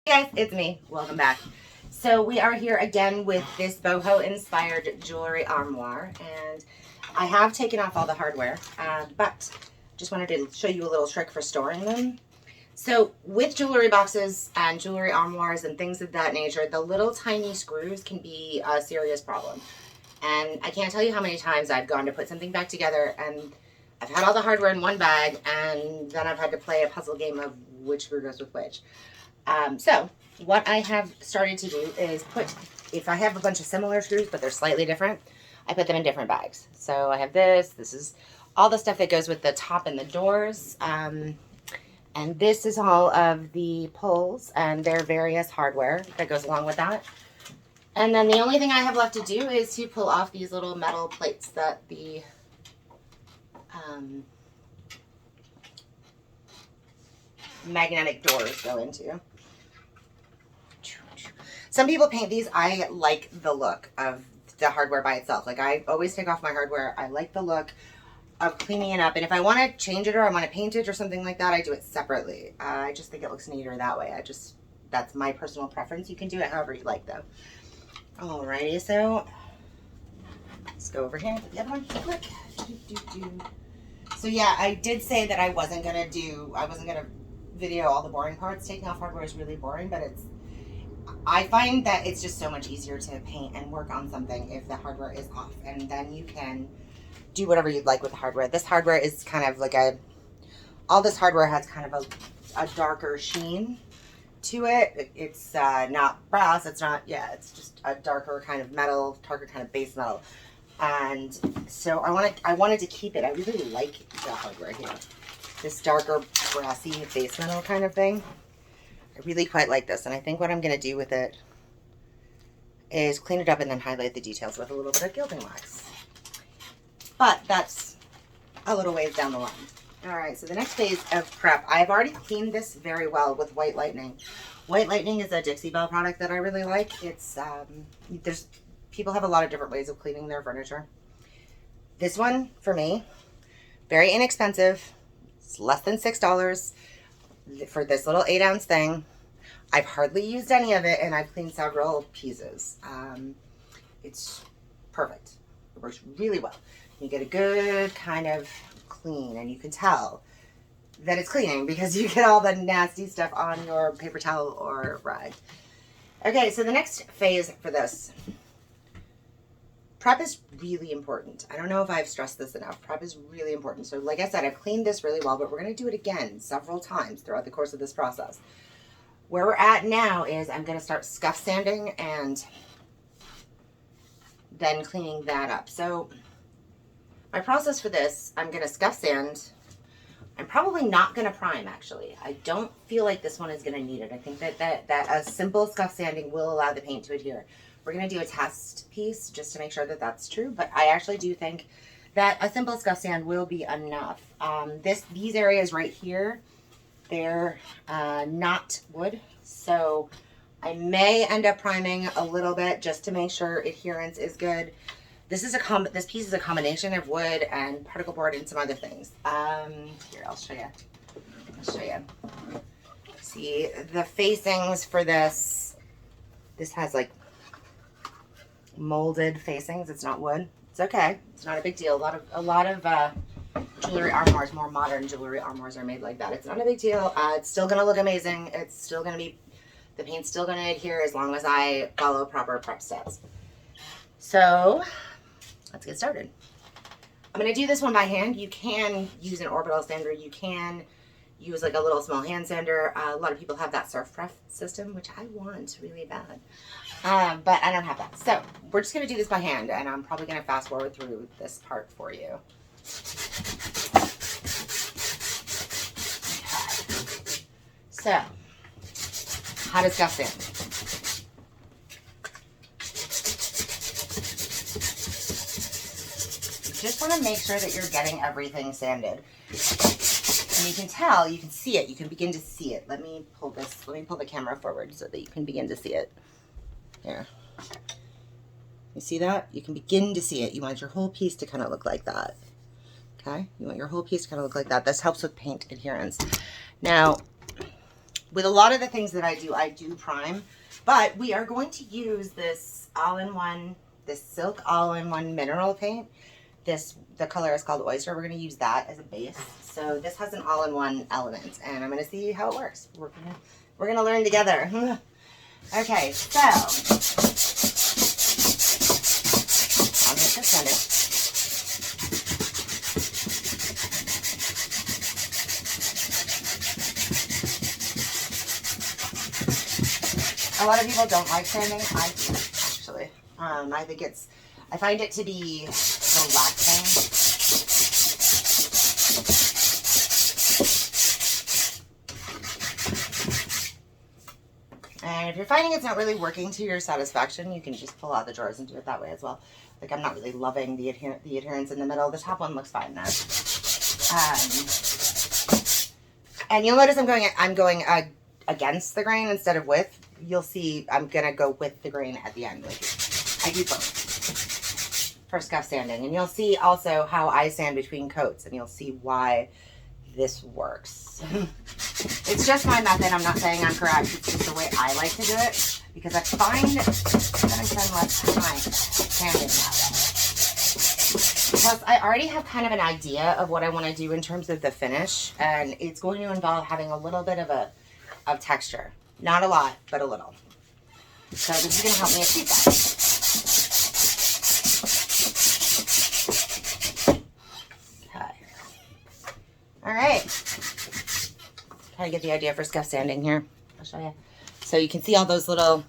Hey guys, it's me. Welcome back. So we are here again with this boho inspired jewelry armoire, and I have taken off all the hardware, but just wanted to show you a little trick for storing them. So with jewelry boxes and jewelry armoires and things of that nature, the little tiny screws can be a serious problem. And I can't tell you how many times I've gone to put something back together and I've had all the hardware in one bag, and then I've had to play a puzzle game of which screw goes with which. So what I have started to do is if I have a bunch of similar screws, but they're slightly different, I put them in different bags. So I have this is all the stuff that goes with the top and the doors. And this is all of the pulls and their various hardware that goes along with that. And then the only thing I have left to do is to pull off these little metal plates that the magnetic doors go into. Some people paint these. I like the look of the hardware by itself. Like, I always take off my hardware. I like the look of cleaning it up. And if I want to change it or I want to paint it or something like that, I do it separately. I just think it looks neater that way. That's my personal preference. You can do it however you like, though. Alrighty, so let's go over here. The other one, quick. So yeah, I did say that I wasn't gonna video all the boring parts. Taking off hardware is really boring, but I find that it's just so much easier to paint and work on something if the hardware is off, and then you can do whatever you'd like with the hardware. This hardware is kind of like all this hardware has kind of a darker sheen to it. It's not brass, it's it's just a darker kind of metal, darker kind of base metal. And so I wanted to keep it. I really like the hardware here. This darker brassy base metal kind of thing. I really quite like this, and I think what I'm going to do with it is clean it up and then highlight the details with a little bit of gilding wax. But that's a little ways down the line. Alright, so the next phase of prep, I've already cleaned this very well with White Lightning. White Lightning is a Dixie Belle product that I really like. It's, people have a lot of different ways of cleaning their furniture. This one, for me, very inexpensive. It's less than $6 for this little 8-ounce thing. I've hardly used any of it, and I've cleaned several pieces. It's perfect. It works really well. You get a good kind of clean, and you can tell that it's cleaning because you get all the nasty stuff on your paper towel or rag. Okay, so the next phase for this, prep is really important. I don't know if I've stressed this enough. Prep is really important. So like I said, I've cleaned this really well, but we're going to do it again several times throughout the course of this process. Where we're at now is I'm going to start scuff sanding and then cleaning that up. So my process for this, I'm going to scuff sand. I'm probably not going to prime, actually. I don't feel like this one is going to need it. I think that a simple scuff sanding will allow the paint to adhere. We're going to do a test piece just to make sure that that's true, but I actually do think that a simple scuff sand will be enough. These areas right here, they're not wood, so I may end up priming a little bit just to make sure adherence is good. This piece is a combination of wood and particle board and some other things. Here, I'll show you. See, the facings for this has like molded facings. It's not wood. It's okay. It's not a big deal. A lot of jewelry armoires, more modern jewelry armoires, are made like that. It's not a big deal. It's still gonna look amazing. It's still gonna be, the paint's still gonna adhere as long as I follow proper prep steps. So let's get started. I'm gonna do this one by hand. You can use an Orbital sander. You can use like a little small hand sander. A lot of people have that surf prep system, which I want really bad. But I don't have that. So we're just going to do this by hand, and I'm probably going to fast forward through this part for you. Okay. So, how to scuff sand. You just want to make sure that you're getting everything sanded. And you can tell, you can see it, you can begin to see it. Let me pull the camera forward so that you can begin to see it. Here. You see that? You can begin to see it. You want your whole piece to kind of look like that. Okay? You want your whole piece to kind of look like that. This helps with paint adherence. Now, with a lot of the things that I do prime, but we are going to use this all-in-one, this silk all-in-one mineral paint. The color is called Oyster. We're going to use that as a base. So this has an all-in-one element, and I'm going to see how it works. We're gonna learn together. Okay, so I'll get this under. A lot of people don't like sanding. I do, actually. I find it to be relaxing. And if you're finding it's not really working to your satisfaction, you can just pull out the drawers and do it that way as well. Like, I'm not really loving the adherence in the middle. The top one looks fine though. And you'll notice I'm going against the grain instead of with. You'll see I'm gonna go with the grain at the end. Like, I do both for scuff sanding, and you'll see also how I sand between coats, and you'll see why this works. It's just my method. I'm not saying I'm correct. It's just the way I like to do it, because I find that I spend less time sanding that way. Plus, I already have kind of an idea of what I want to do in terms of the finish, and it's going to involve having a little bit of texture. Not a lot, but a little. So this is going to help me achieve that. All right, kind of get the idea for scuff sanding here. I'll show you. So you can see all those little,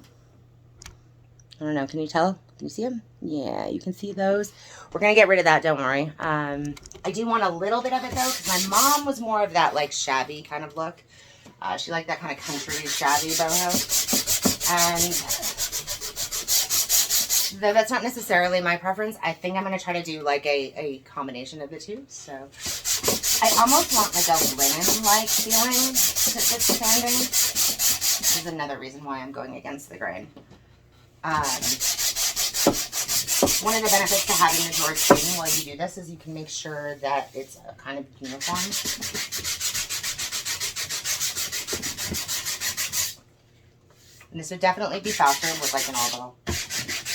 I don't know, can you tell? Can you see them? Yeah, you can see those. We're going to get rid of that, don't worry. I do want a little bit of it though, because my mom was more of that like shabby kind of look. She liked that kind of country shabby boho. And though that's not necessarily my preference, I think I'm going to try to do like a combination of the two. So I almost want like a linen-like feeling to this sanding. This is another reason why I'm going against the grain. One of the benefits to having the drawers clean while you do this is you can make sure that it's a kind of uniform. And this would definitely be faster with like an Orbital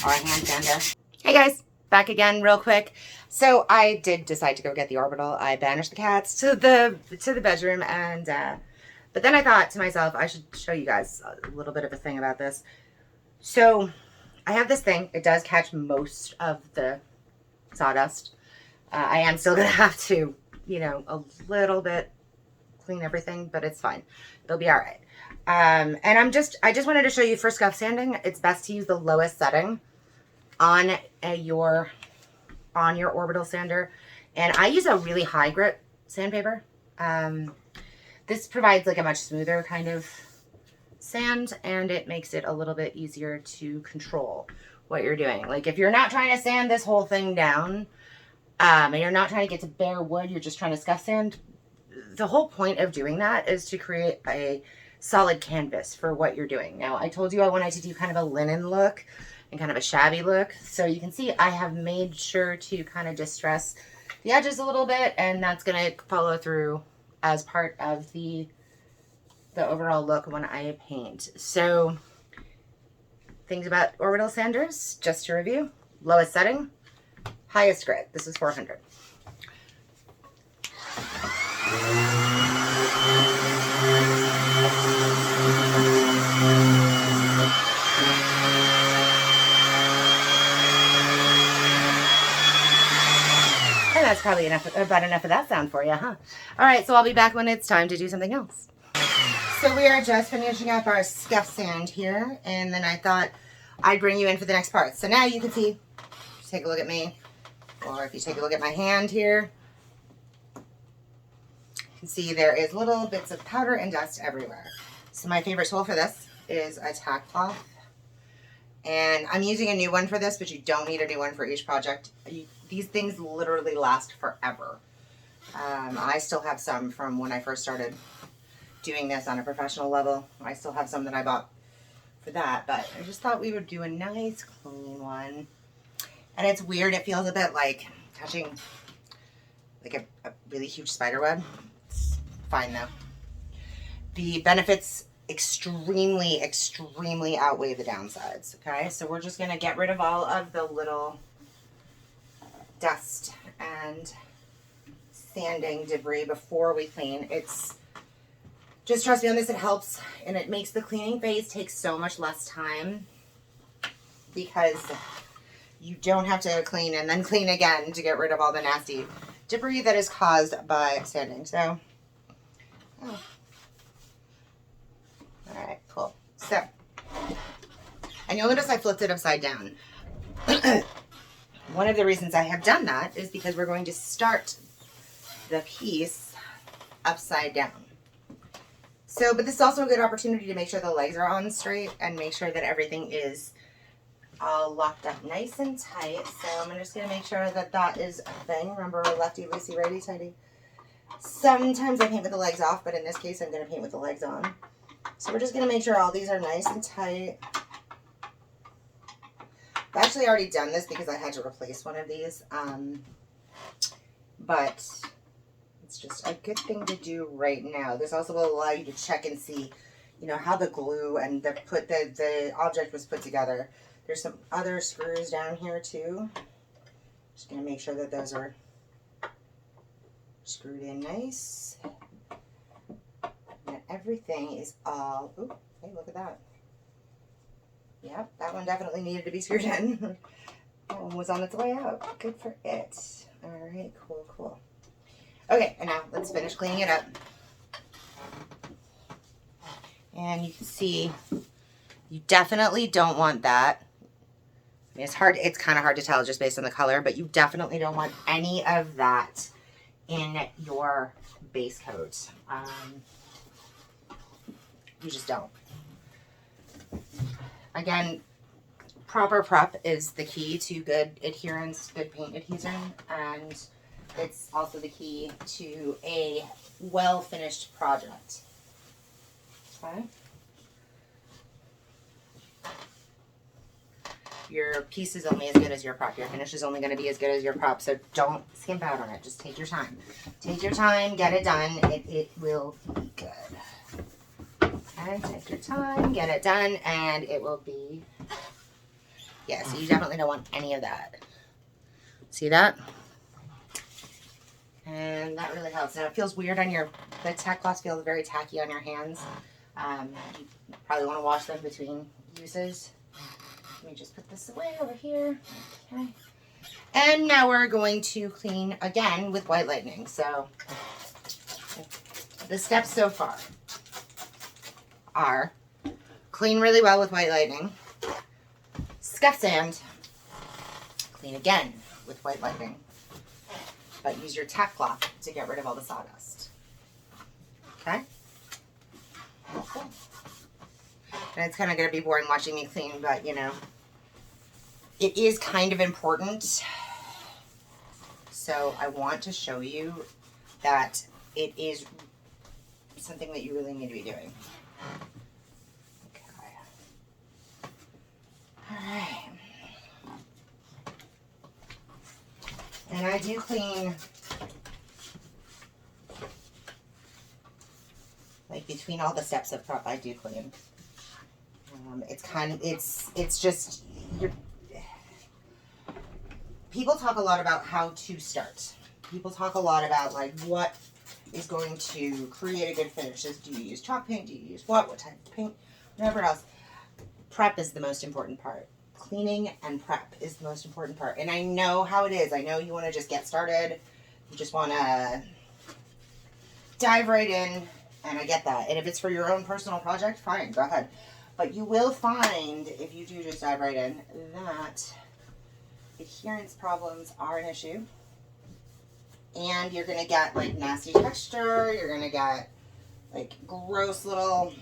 or a hand sander. Hey guys, back again real quick. So I did decide to go get the Orbital. I banished the cats to the bedroom, and but then I thought to myself, I should show you guys a little bit of a thing about this. So I have this thing. It does catch most of the sawdust. I am still gonna have to, you know, a little bit clean everything, but it's fine. It'll be all right. And I just wanted to show you for scuff sanding, it's best to use the lowest setting on your Orbital sander. And I use a really high grit sandpaper. This provides like a much smoother kind of sand, and it makes it a little bit easier to control what you're doing. Like if you're not trying to sand this whole thing down, and you're not trying to get to bare wood, you're just trying to scuff sand, the whole point of doing that is to create a solid canvas for what you're doing. Now, I told you I wanted to do kind of a linen look and kind of a shabby look. So you can see I have made sure to kind of distress the edges a little bit, and that's going to follow through as part of the overall look when I paint. So things about Orbital sanders, just to review: lowest setting, highest grit. This is 400. And that's probably about enough of that sound for you, huh? All right, so I'll be back when it's time to do something else. So we are just finishing up our scuff sand here, and then I thought I'd bring you in for the next part. So now you can see, take a look at me, or if you take a look at my hand here, you can see there is little bits of powder and dust everywhere. So my favorite tool for this is a Tack Cloth. And I'm using a new one for this, but you don't need a new one for each project. These things literally last forever. I still have some from when I first started doing this on a professional level. I still have some that I bought for that, but I just thought we would do a nice clean one. And it's weird, it feels a bit like touching like a really huge spider web. It's fine though. The benefits extremely, extremely outweigh the downsides. Okay, so we're just going to get rid of all of the little dust and sanding debris before we clean. It's just, trust me on this, it helps, and it makes the cleaning phase take so much less time because you don't have to clean and then clean again to get rid of all the nasty debris that is caused by sanding. So, oh. All right, cool. So, and you'll notice I flipped it upside down. One of the reasons I have done that is because we're going to start the piece upside down. So, but this is also a good opportunity to make sure the legs are on straight and make sure that everything is all locked up nice and tight. So I'm just going to make sure that that is a thing. Remember, lefty, loosey, righty, tighty. Sometimes I paint with the legs off, but in this case, I'm going to paint with the legs on. So we're just going to make sure all these are nice and tight. I've actually already done this because I had to replace one of these. But it's just a good thing to do right now. This also will allow you to check and see, you know, how the glue and the object was put together. There's some other screws down here too. Just gonna make sure that those are screwed in nice. And everything is all, ooh, hey, look at that. Yep, that one definitely needed to be screwed in. That one was on its way out. Good for it. All right, cool, cool. Okay, and now let's finish cleaning it up. And you can see, you definitely don't want that. I mean, it's kind of hard to tell just based on the color, but you definitely don't want any of that in your base coat. You just don't. Again, proper prep is the key to good adherence, good paint adhesion, and it's also the key to a well-finished project. Okay. Your piece is only as good as your prop. Your finish is only going to be as good as your prop, so don't skimp out on it. Just take your time. Take your time, get it done. It will be good. Okay, take your time, get it done, and it will be, yeah, so you definitely don't want any of that. See that? And that really helps. Now it feels weird on the Tack Cloth feels very tacky on your hands. You probably want to wash them between uses. Let me just put this away over here. Okay. And now we're going to clean again with White Lightning. So the steps so far are clean really well with White Lightning, scuff sand, clean again with White Lightning, but use your Tack Cloth to get rid of all the sawdust. Okay? Okay. And it's kind of going to be boring watching me clean, but you know, it is kind of important. So I want to show you that it is something that you really need to be doing. Okay. All right. And I do clean like between all the steps of prep. I do clean. It's just, people talk a lot about how to start. People talk a lot about like what is going to create a good finish. Do you use chalk paint? Do you use what type of paint? Whatever else. Prep is the most important part. Cleaning and prep is the most important part. And I know how it is. I know you want to just get started. You just want to dive right in. And I get that. And if it's for your own personal project, fine, go ahead. But you will find, if you do just dive right in, that adherence problems are an issue. And you're going to get like nasty texture. You're going to get like gross little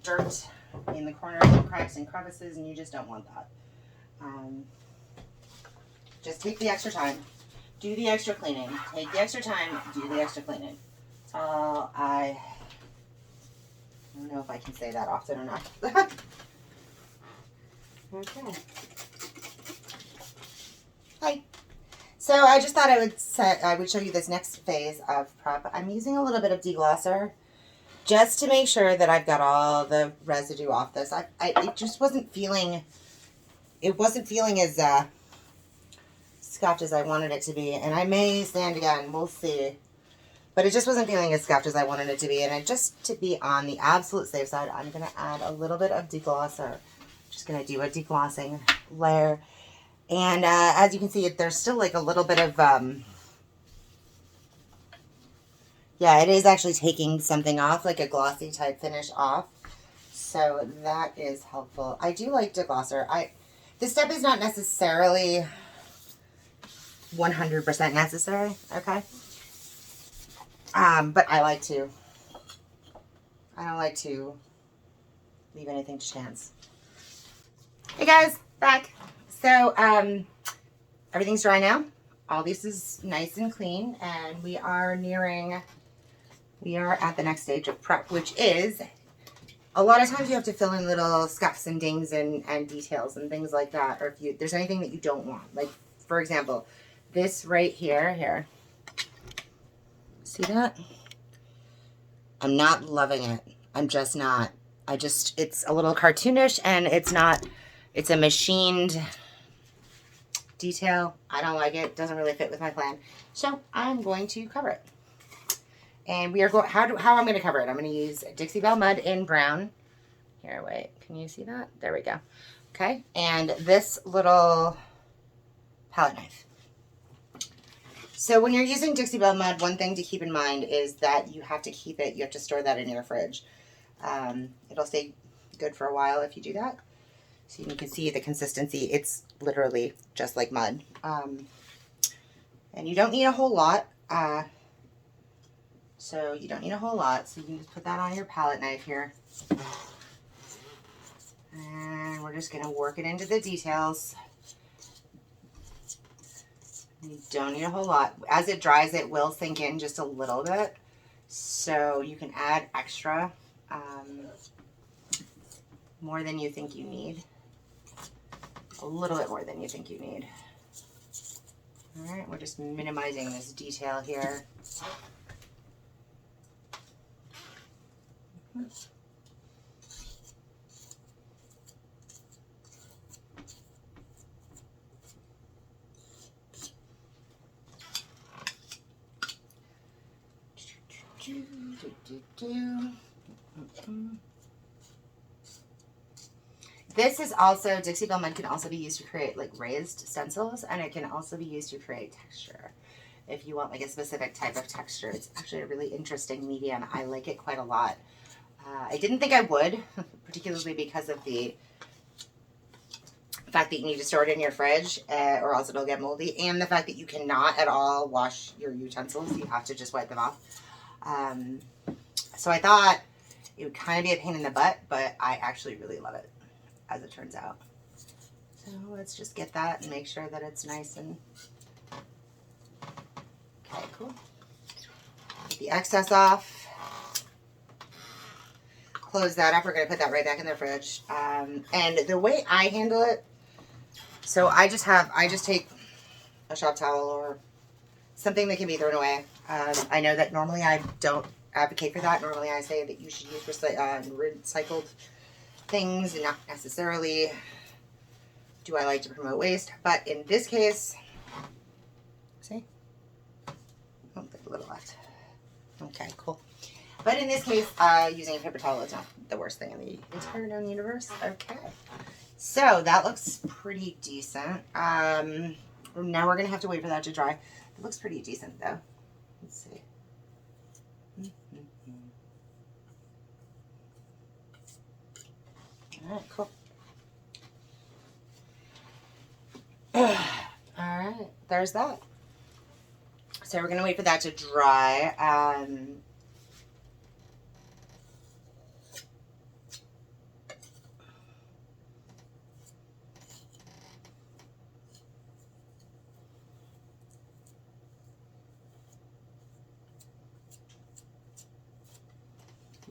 dirt in the corners and cracks and crevices, and you just don't want that. Just take the extra time. Do the extra cleaning. Take the extra time. Do the extra cleaning. I don't know if I can say that often or not. Okay. Hi. So I just thought I would show you this next phase of prep. I'm using a little bit of Deglosser, just to make sure that I've got all the residue off this. It just wasn't feeling, it wasn't feeling as scuffed as I wanted it to be. And I may sand again, we'll see. But it just wasn't feeling as scuffed as I wanted it to be. And just to be on the absolute safe side, I'm going to add a little bit of Deglosser. Just going to do a deglossing layer. And as you can see, there's still like a little bit of, yeah, it is actually taking something off, like a glossy type finish off. So that is helpful. I do like Deglosser. This step is not necessarily 100% necessary, okay? But I don't like to leave anything to chance. Hey guys, back. So, everything's dry now. All this is nice and clean, and we are at the next stage of prep, which is, a lot of times you have to fill in little scuffs and dings and details and things like that, or if there's anything that you don't want. Like, for example, this right here. See that? I'm not loving it. I'm just not. It's a little cartoonish, and it's a machined detail. I don't like it. Doesn't really fit with my plan. So I'm going to cover it. And we are going, how I'm going to cover it. I'm going to use Dixie Belle Mud in brown. Here, wait. Can you see that? There we go. Okay. And this little palette knife. So when you're using Dixie Belle Mud, one thing to keep in mind is that you have to store that in your fridge. It'll stay good for a while if you do that. So you can see the consistency. It's literally just like mud. And you don't need a whole lot. So you don't need a whole lot. So you can just put that on your palette knife here. And we're just going to work it into the details. You don't need a whole lot. As it dries, it will sink in just a little bit. So you can add extra, more than you think you need. A little bit more than you think you need. All right, we're just minimizing this detail here. This is also, Dixie Belle Mud can also be used to create like raised stencils, and it can also be used to create texture. If you want like a specific type of texture, it's actually a really interesting medium. I like it quite a lot. I didn't think I would, particularly because of the fact that you need to store it in your fridge or else it'll get moldy, and the fact that you cannot at all wash your utensils. You have to just wipe them off. So I thought it would kind of be a pain in the butt, but I actually really love it, as it turns out. So let's just get that and make sure that it's nice and... Okay, cool. Get the excess off. Close that up. We're going to put that right back in the fridge. And the way I handle it, so I just take a shop towel or something that can be thrown away. I know that normally I don't advocate for that. Normally I say that you should use recycled things and not necessarily do I like to promote waste. But in this case, see? Oh, there's a little left. Okay, cool. But in this case, using a paper towel is not the worst thing in the entire known universe. Okay. So that looks pretty decent. Now we're going to have to wait for that to dry. It looks pretty decent though. Let's see. All right, cool. All right, there's that. So we're going to wait for that to dry.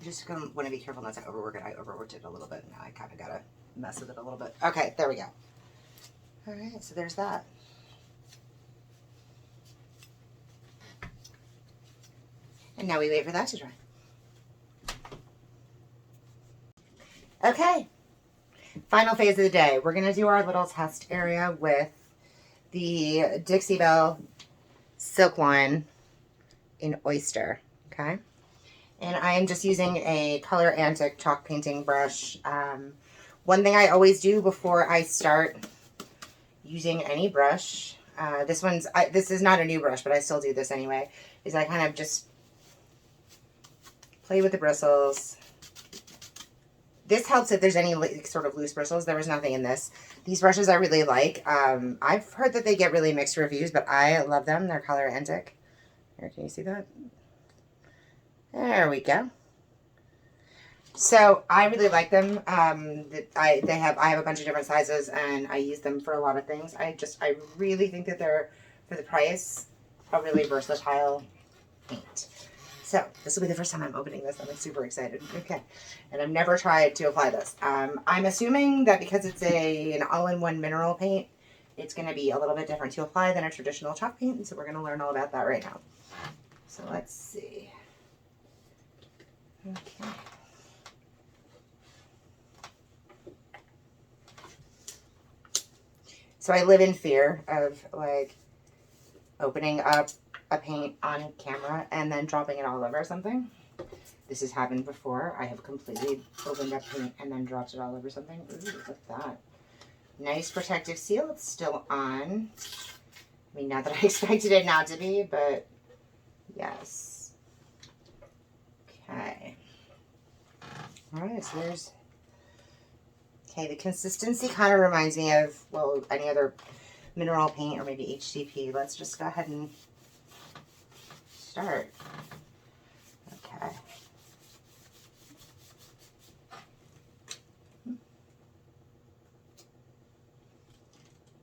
Just gonna want to be careful not to overwork it. I overworked it a little bit. Now I kind of got to mess with it a little bit. Okay, there we go. All right, so there's that. And now we wait for that to dry. Okay, final phase of the day. We're going to do our little test area with the Dixie Belle Silk Line in Oyster, okay? And I am just using a Colorantic chalk painting brush. One thing I always do before I start using any brush, this is not a new brush, but I still do this anyway, is I kind of just play with the bristles. This helps if there's any sort of loose bristles. There was nothing in this. These brushes I really like. I've heard that they get really mixed reviews, but I love them. They're Colorantic. Here, can you see that? There we go. So I really like them. I have a bunch of different sizes, and I use them for a lot of things. I really think that they're, for the price, a really versatile paint. So this will be the first time I'm opening this. I'm super excited. Okay, and I've never tried to apply this. I'm assuming that because it's an all-in-one mineral paint, it's going to be a little bit different to apply than a traditional chalk paint. And so we're going to learn all about that right now. So let's see. Okay. So I live in fear of like opening up a paint on camera and then dropping it all over something. This has happened before. I have completely opened up paint and then dropped it all over something. Ooh, look at that. Nice protective seal. It's still on. I mean, not that I expected it not to be, but yes. Okay. All right, so there's... Okay, the consistency kind of reminds me of, well, any other mineral paint or maybe HDP. Let's just go ahead and start. Okay.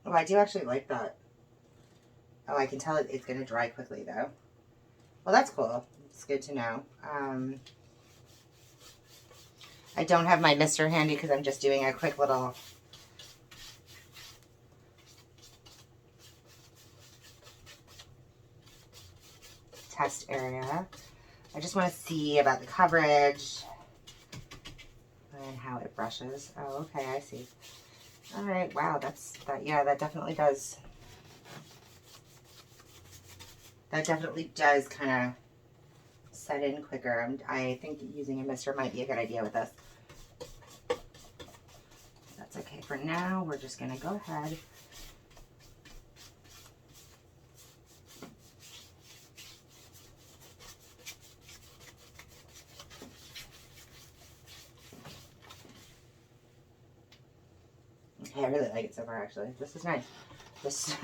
Oh, I do actually like that. Oh, I can tell it's going to dry quickly, though. Well, that's cool. It's good to know. I don't have my mister handy because I'm just doing a quick little test area. I just want to see about the coverage and how it brushes. Oh, okay, I see. All right, wow, yeah, that definitely does. That definitely does kind of set in quicker. I think using a mister might be a good idea with this. That's okay for now. We're just going to go ahead. Okay, I really like it so far, actually. This is nice. This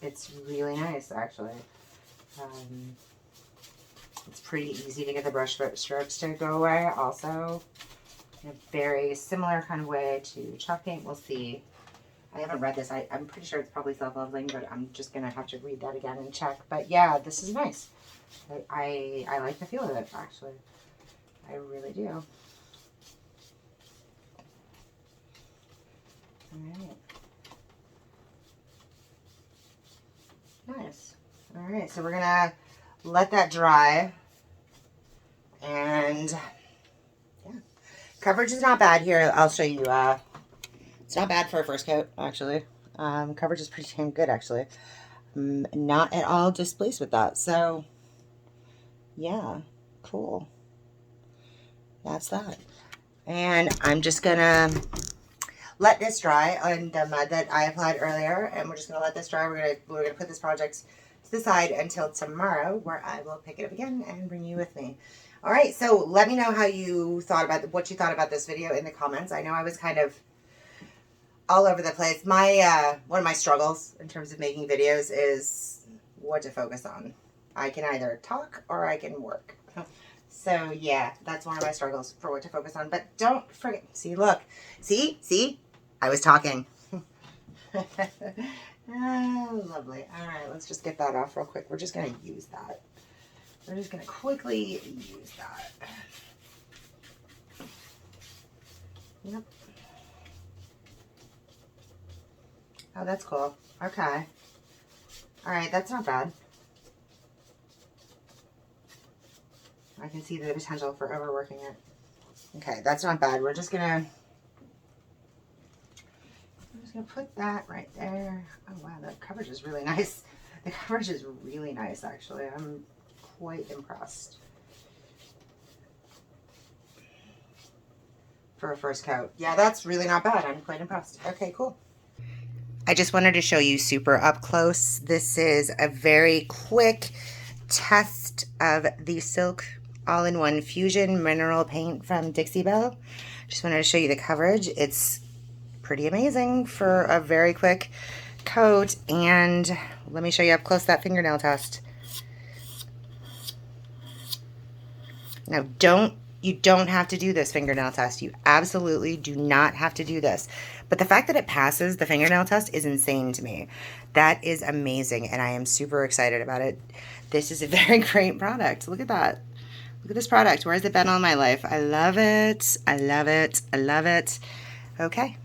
it's really nice, actually. It's pretty easy to get the brush strokes to go away. Also, in a very similar kind of way to chalk paint. We'll see. I haven't read this. I'm pretty sure it's probably self-leveling, but I'm just going to have to read that again and check. But yeah, this is nice. I like the feel of it, actually. I really do. Alright. Nice. Alright, so we're going to let that dry. And yeah, coverage is not bad here. I'll show you. It's not bad for a first coat, actually. Coverage is pretty damn good, actually. Not at all displeased with that. So yeah, cool. That's that. And I'm just gonna let this dry on the mud that I applied earlier, and we're just gonna let this dry. We're gonna put this project to the side until tomorrow, where I will pick it up again and bring you with me. All right, so let me know how you thought about what you thought about this video in the comments. I know I was kind of all over the place. My one of my struggles in terms of making videos is what to focus on. I can either talk or I can work. So yeah, that's one of my struggles for what to focus on. But don't forget, see, look, see, I was talking. Oh, lovely. All right, let's just get that off real quick. We're just going to use that. We're just going to quickly use that. Yep. Oh, that's cool. Okay. All right, that's not bad. I can see the potential for overworking it. Okay, that's not bad. We're just gonna put that right there. Oh wow, that coverage is really nice. The coverage is really nice, actually. I'm quite impressed for a first coat. Yeah, that's really not bad. I'm quite impressed. Okay, cool. I just wanted to show you super up close. This is a very quick test of the Silk All-in-One Fusion Mineral Paint from Dixie Belle. Just wanted to show you the coverage. It's pretty amazing for a very quick coat. And let me show you up close that fingernail test. Now, you don't have to do this fingernail test. You absolutely do not have to do this. But the fact that it passes the fingernail test is insane to me. That is amazing, and I am super excited about it. This is a very great product. Look at that. Look at this product. Where has it been all my life? I love it. I love it. I love it. Okay.